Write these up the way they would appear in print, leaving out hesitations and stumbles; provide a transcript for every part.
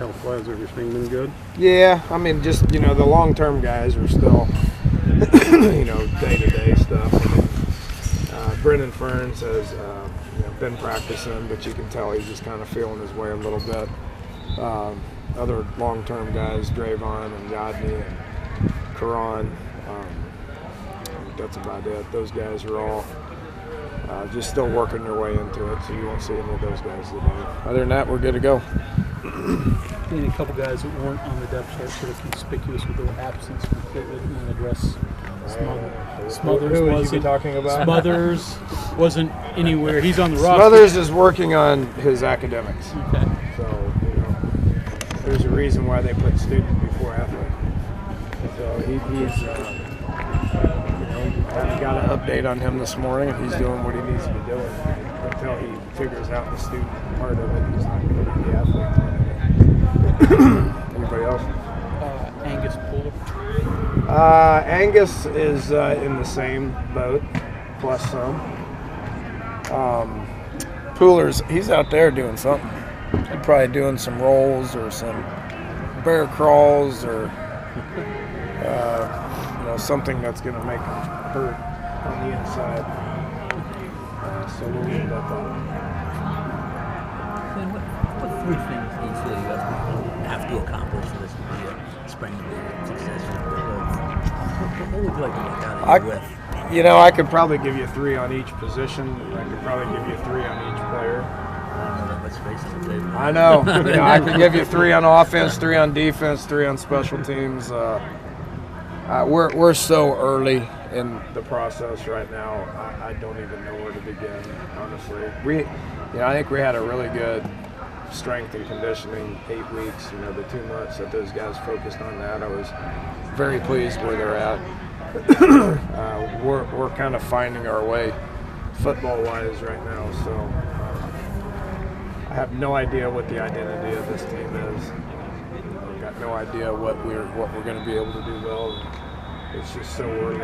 health-wise? Everything been good? Yeah, I mean, just, the long-term guys are still, day-to-day stuff. Brendan Ferns has been practicing, but you can tell he's just kind of feeling his way a little bit. Other long-term guys, Drayvon and Yodney and Karan, that's about it. Those guys are all just still working their way into it, so you won't see any of those guys today. Other than that, we're good to go. And a couple guys that weren't on the depth chart sort of conspicuous with their absence completely. Didn't want to address Smothers. Who was you talking about? Smothers wasn't anywhere. He's on the roster. Smothers is working on his academics. Okay. So, there's a reason why they put student before athlete. So he's I got an update on him this morning. He's doing what he needs to be doing. Until he figures out the student part of it, he's not going to be the athlete part of it. Anybody else? Angus Puller. Angus is in the same boat, plus some. Pooler's, he's out there doing something. He's probably doing some rolls or some bear crawls or something that's going to make him hurt on the inside. So we'll leave that down. What three things do you feel you have to accomplish for this to be a spring to be successful? What would you like to look out of with? I could probably give you 3 on each position. I could probably give you 3 on each player. Let's face it, I know. I could give you 3 on offense, 3 on defense, 3 on special teams. We're so early in the process right now. I don't even know where to begin, honestly. I think we had a really good strength and conditioning 8 weeks. The 2 months that those guys focused on that, I was very pleased where they're at. We're kind of finding our way football-wise right now, so I have no idea what the identity of this team is. I've got no idea what we're going to be able to do well. It's just so early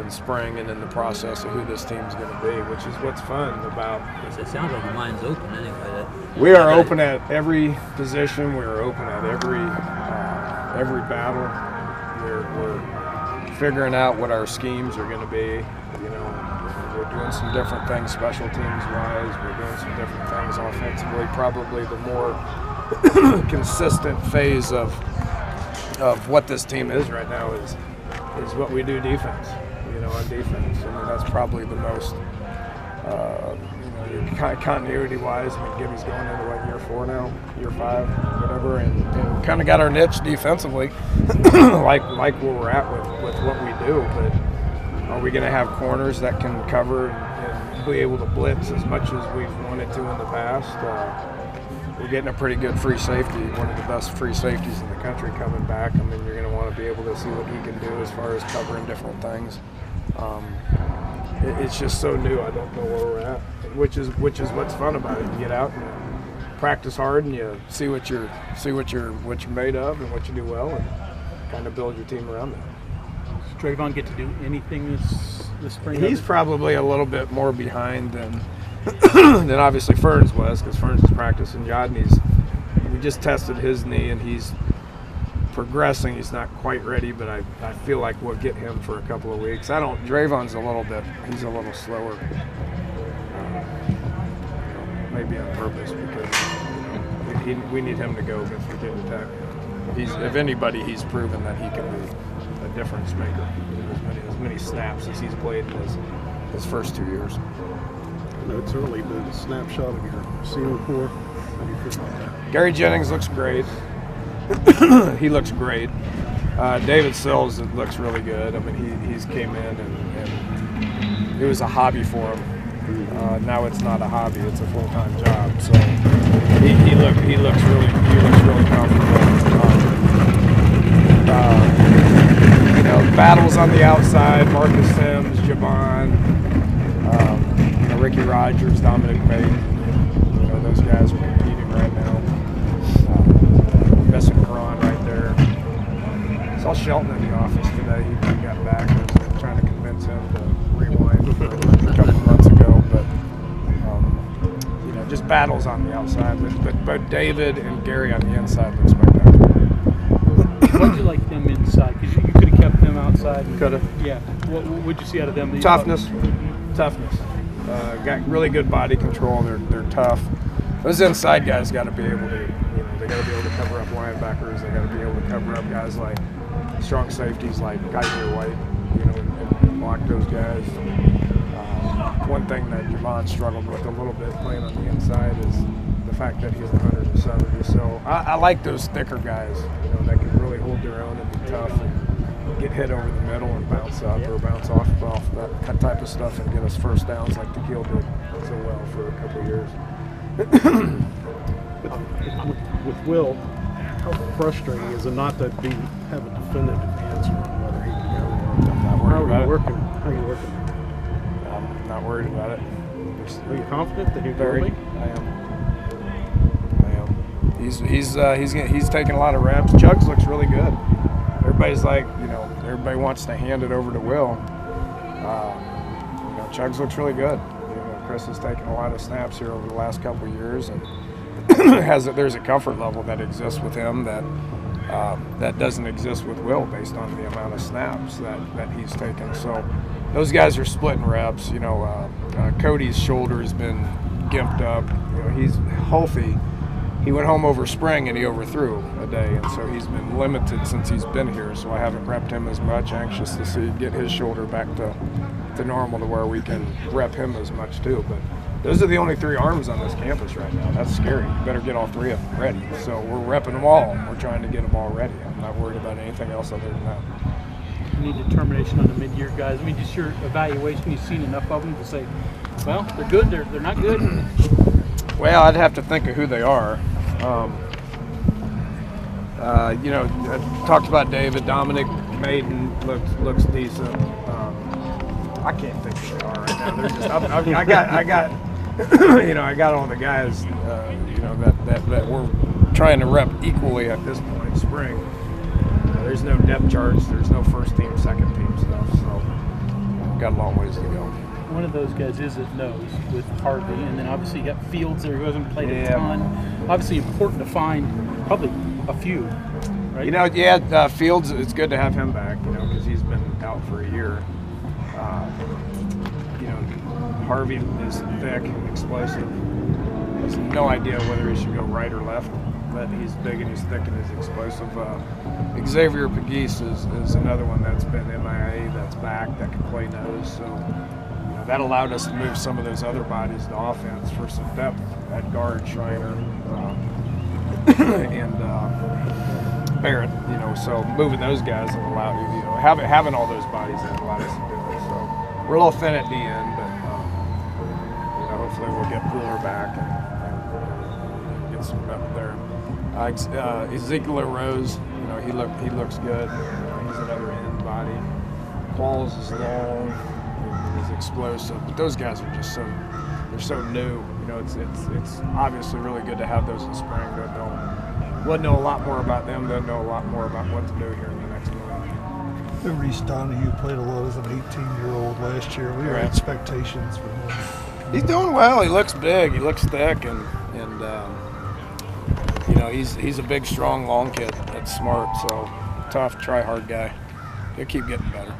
in spring and in the process of who this team's going to be, which is what's fun about. It sounds like your mind's open anyway. We are open at every position. We are open at every battle. We're figuring out what our schemes are going to be. We're doing some different things special teams wise. We're doing some different things offensively. Probably the more consistent phase of what this team is right now is what we do defense. On defense. I mean, that's probably the most continuity wise. I mean, Gibby's going into year 4 now, year 5, whatever, and kind of got our niche defensively, like where we're at with what we do. But are we going to have corners that can cover and be able to blitz as much as we've wanted to in the past? We're getting a pretty good free safety, one of the best free safeties in the country coming back. I mean, you're going to want to be able to see what he can do as far as covering different things. It's just so new. I don't know where we're at, which is what's fun about it. You get out and you practice hard, and you see what you're made of and what you do well, and kind of build your team around that. Does Drayvon get to do anything this spring? He's probably a little bit more behind than obviously Ferns was, because Ferns is practicing. We just tested his knee, and he's progressing. He's not quite ready, but I feel like we'll get him for a couple of weeks. Drayvon's he's a little slower, maybe on purpose, because we need him to go against Virginia Tech. If anybody, he's proven that he can be a difference maker. As many snaps as he's played in his first 2 years. It's early, but a snapshot of your senior core. How do you feel about that? Gary Jennings looks great. He looks great. David Sills looks really good. I mean, he's came in and it was a hobby for him. Now it's not a hobby; it's a full-time job. So he looks really comfortable. Battles on the outside: Marcus Sims, Javon, Ricky Rogers, Dominic Payton. Those guys are competing right now. Missing Karan right there. Saw Shelton in the office today. He got back. I was trying to convince him to rewind a couple of months ago, but just battles on the outside. But both David and Gary on the inside look spectacular. What'd you like them inside? Because you could have kept them outside. Could have. Yeah. What'd you see out of them? Toughness. Got really good body control. They're tough. Those inside guys got to be able to, they got to be able to cover up linebackers. They got to be able to cover up guys like strong safeties like Kaiser White, and block those guys. One thing that Javon struggled with a little bit playing on the inside is the fact that he's 170. So I like those thicker guys, that can really hold their own and be tough and get hit over the middle and bounce up or bounce off that type of stuff and get us first downs like Tequil did so well for a couple of years. With Will, how frustrating is it not to have a definitive answer on whether he can go? How are you working? I'm not worried about it. Are you confident that he'll Very. be? I am. He's taking a lot of reps. Chugs looks really good. Everybody's like, everybody wants to hand it over to Will. Chugs looks really good. Chris has taken a lot of snaps here over the last couple of years, and there's a comfort level that exists with him that doesn't exist with Will based on the amount of snaps that he's taken. So those guys are splitting reps. Cody's shoulder has been gimped up. He's healthy. He went home over spring and he overthrew a day, and so he's been limited since he's been here. So I haven't repped him as much. Anxious to get his shoulder back to normal to where we can rep him as much too. But those are the only 3 arms on this campus right now. That's scary. You better get all 3 of them ready. So we're repping them all, and we're trying to get them all ready. I'm not worried about anything else other than that. You need determination on the mid-year guys. I mean, just your evaluation. You've seen enough of them to say, well, they're good. They're not good. Well, I'd have to think of who they are. I talked about David. Dominic Maiden looks decent. I can't think who they are right now. They're just I got all the guys that we're trying to rep equally at this point. Spring. There's no depth charts. There's no first team, second team stuff. So we've got a long ways to go. One of those guys is at nose with Harvey, and then obviously you got Fields there who hasn't played a ton. Obviously important to find probably a few, right? Fields, it's good to have him back, because he's been out for a year. Harvey is thick and explosive. He has no idea whether he should go right or left, but he's big and he's thick and he's explosive. Xavier Pegues is another one that's been MIA, that's back, that can play nose. So that allowed us to move some of those other bodies to offense for some depth at guard, Schreiner, and Barrett. So moving those guys and allowed having all those bodies that allowed us to do it. So we're a little thin at the end, but hopefully we'll get Pooler back and get some depth there. Ezekiel Rose, he looks good. He's another end body. Qualls is long. He's explosive, but those guys are just they're so new. It's obviously really good to have those in spring. We'll know a lot more about them. They'll know a lot more about what to do here in the next month. Reese Donahue played a lot as an 18-year-old last year. We had expectations for him. He's doing well. He looks big. He looks thick, and he's a big, strong, long kid. That's smart. So tough, try hard guy. He'll keep getting better.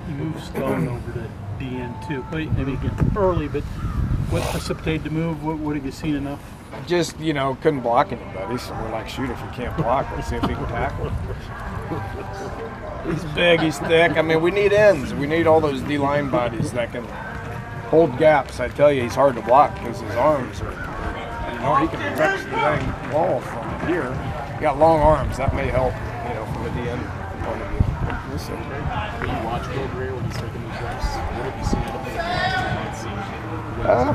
He moved Stone over to DN too. Maybe again early, but what precipitated the move? What have you seen enough? Just, couldn't block anybody, so we're like, shoot, if you can't block, let's see if he can tackle. He's big, he's thick. I mean, we need ends. We need all those D-line bodies that can hold gaps. I tell you, he's hard to block because his arms are, he can touch the dang wall from here. He got long arms. That may help, from the DN point of view. We'll see. When you watch Will Greer when he's taking these reps, what have you seen out of him that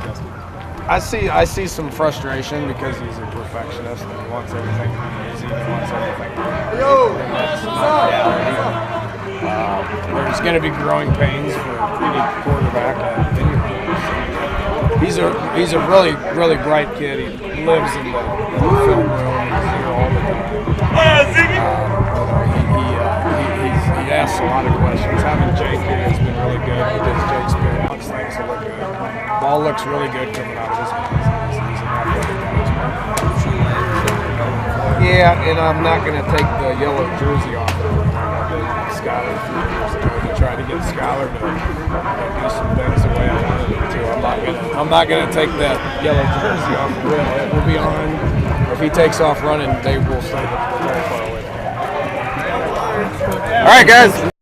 I see some frustration because he's a perfectionist and he wants everything to be easy. He wants everything to be and that's not reality. There's going to be growing pains for any quarterback at any place. He's a really, really bright kid. He lives in the film room. He's here all the time. He asks a lot of questions. Having Jake here has been really good because Jake's been things to look good. Ball looks really good coming out of his mouth. He's an athletic guy. and I'm not going to take the yellow jersey off of Skylar 3 years ago to try to get Skylar to do some things the way I wanted him to. I'm not going to take that yellow jersey off of Will. It will be on. If he takes off running, they will stay very far away. All right, guys.